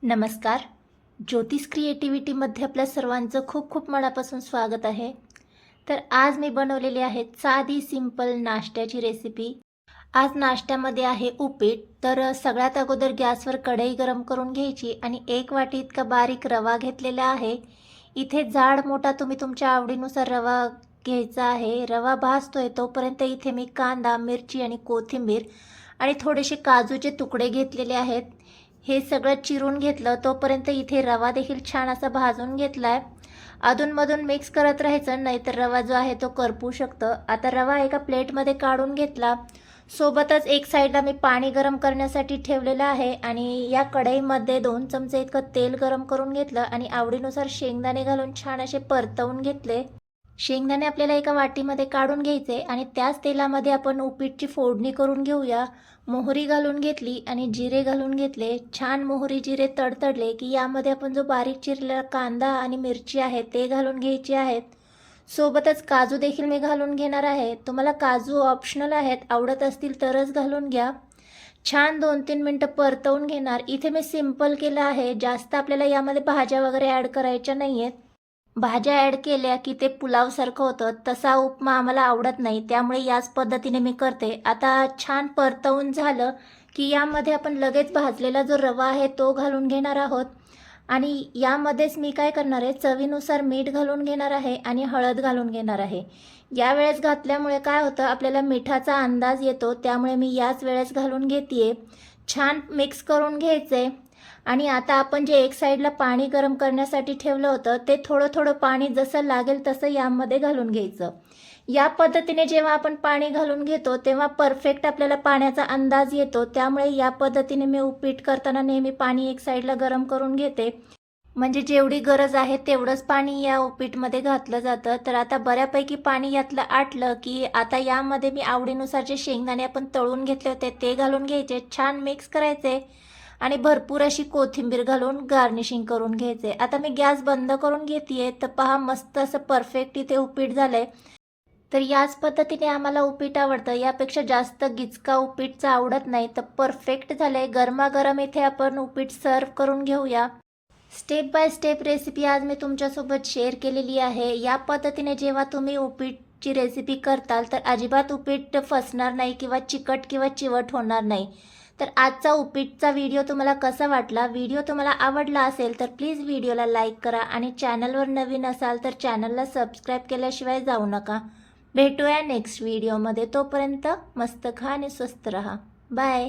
नमस्कार. ज्योतिष क्रिएटिव्हिटीमध्ये आपल्या सर्वांचं खूप खूप मनापासून स्वागत आहे. तर आज मी बनवलेली आहे साधी सिंपल नाश्त्याची रेसिपी. आज नाश्त्यामध्ये आहे उपीट. तर सगळ्यात अगोदर गॅसवर कढई गरम करून घ्यायची आणि 1 वाटी इतका बारीक रवा घेतलेला आहे. इथे जाड मोठा तुम्ही तुमच्या आवडीनुसार रवा घ्यायचा आहे. रवा भाजतोय तोपर्यंत इथे मी कांदा, मिरची आणि कोथिंबीर आणि थोडेसे काजूचे तुकडे घेतलेले आहेत. हे सगळं चिरून घेतलं. तोपर्यंत इथे रवा देखील छान असा भाजून घेतलाय. अधूनमधून मिक्स करत राहायचं, नाहीतर रवा जो आहे तो करपू शकतं. आता रवा एका प्लेटमध्ये काढून घेतला. सोबतच एक साईडला मी पाणी गरम करण्यासाठी ठेवलेलं आहे आणि या कढईमध्ये 2 चमचे इतकं तेल गरम करून घेतलं आणि आवडीनुसार शेंगदाणे घालून छान असे परतवून घेतले. शेंगदाणे आपल्याला एका वाटीमध्ये काढून घ्यायचे आणि त्याच तेलामध्ये आपण उपीटची फोडणी करून घेऊया. मोहरी घालून घेतली आणि जिरे घालून घेतले. छान मोहरी जिरे तडतडले की यामध्ये आपण जो बारीक चिरलेला कांदा आणि मिरची आहे ते घालून घ्यायचे आहेत. सोबतच काजू देखील मी घालून घेणार आहे. तुम्हाला काजू ऑप्शनल आहेत, आवडत असतील तरच घालून घ्या. छान 2-3 मिनटं परतवून घेणार. इथे मी सिंपल केलं आहे, जास्त आपल्याला यामध्ये भाज्या वगैरे ॲड करायच्या नाही आहेत. भाज्या ॲड केल्या की ते पुलावसारखं होतं, तसा उपमा आम्हाला आवडत नाही, त्यामुळे याच पद्धतीने मी करते. आता छान परतवून झालं की यामध्ये आपण लगेच भाजलेला जो रवा आहे तो घालून घेणार आहोत आणि यामध्येच मी काय करणार आहे, चवीनुसार मीठ घालून घेणार आहे आणि हळद घालून घेणार आहे. यावेळेस घातल्यामुळे काय होतं, आपल्याला मिठाचा अंदाज येतो, त्यामुळे मी याच वेळेस घालून घेते. छान मिक्स करून घ्यायचे आणि आता आपण जे एक साईडला पाणी गरम करण्यासाठी ठेवलं होतं ते थोडं थोडं पाणी जसं लागेल तसं यामध्ये घालून घ्यायचं. या पद्धतीने जेव्हा आपण पाणी घालून घेतो तेव्हा परफेक्ट आपल्याला पाण्याचा अंदाज येतो. त्यामुळे या पद्धतीने मी उपीट करताना नेहमी पाणी एक साईडला गरम करून घेते, म्हणजे जेवढी गरज आहे तेवढंच पाणी या उपीटमध्ये घातलं जातं. तर आता बऱ्यापैकी पाणी यातलं आटलं की आता यामध्ये मी आवडीनुसार जे शेंगदाणे आपण तळून घेतले होते ते घालून घ्यायचे. छान मिक्स करायचे आणि भरपूर अशी कोथिंबीर घालून गार्निशिंग करून घ्यायचे. आता मी गॅस बंद करून घेते. तर पहा, मस्त असं परफेक्ट इथे उपीट झालंय. तर याच पद्धतीने आम्हाला उपीट आवडतं, यापेक्षा जास्त गिचका उपीटचा आवडत नाही. तर परफेक्ट झालंय. गरमागरम इथे आपण उपीट सर्व करून घेऊया. स्टेप बाय स्टेप रेसिपी आज मी तुमच्यासोबत शेअर केलेली आहे. या पद्धतीने जेव्हा तुम्ही उपीटची रेसिपी करताल तर अजिबात उपीट फसणार नाही किंवा चिकट किंवा चिवट होणार नाही. तर आजचा उपीटचा व्हिडिओ तुम्हाला कसा वाटला? व्हिडिओ तुम्हाला आवडला असेल तर प्लीज व्हिडिओला लाईक करा आणि चॅनलवर नवीन असाल तर चॅनलला सबस्क्राईब केल्याशिवाय जाऊ नका. भेटूया नेक्स्ट व्हिडिओमध्ये. तोपर्यंत मस्त खा आणि स्वस्त रहा. बाय.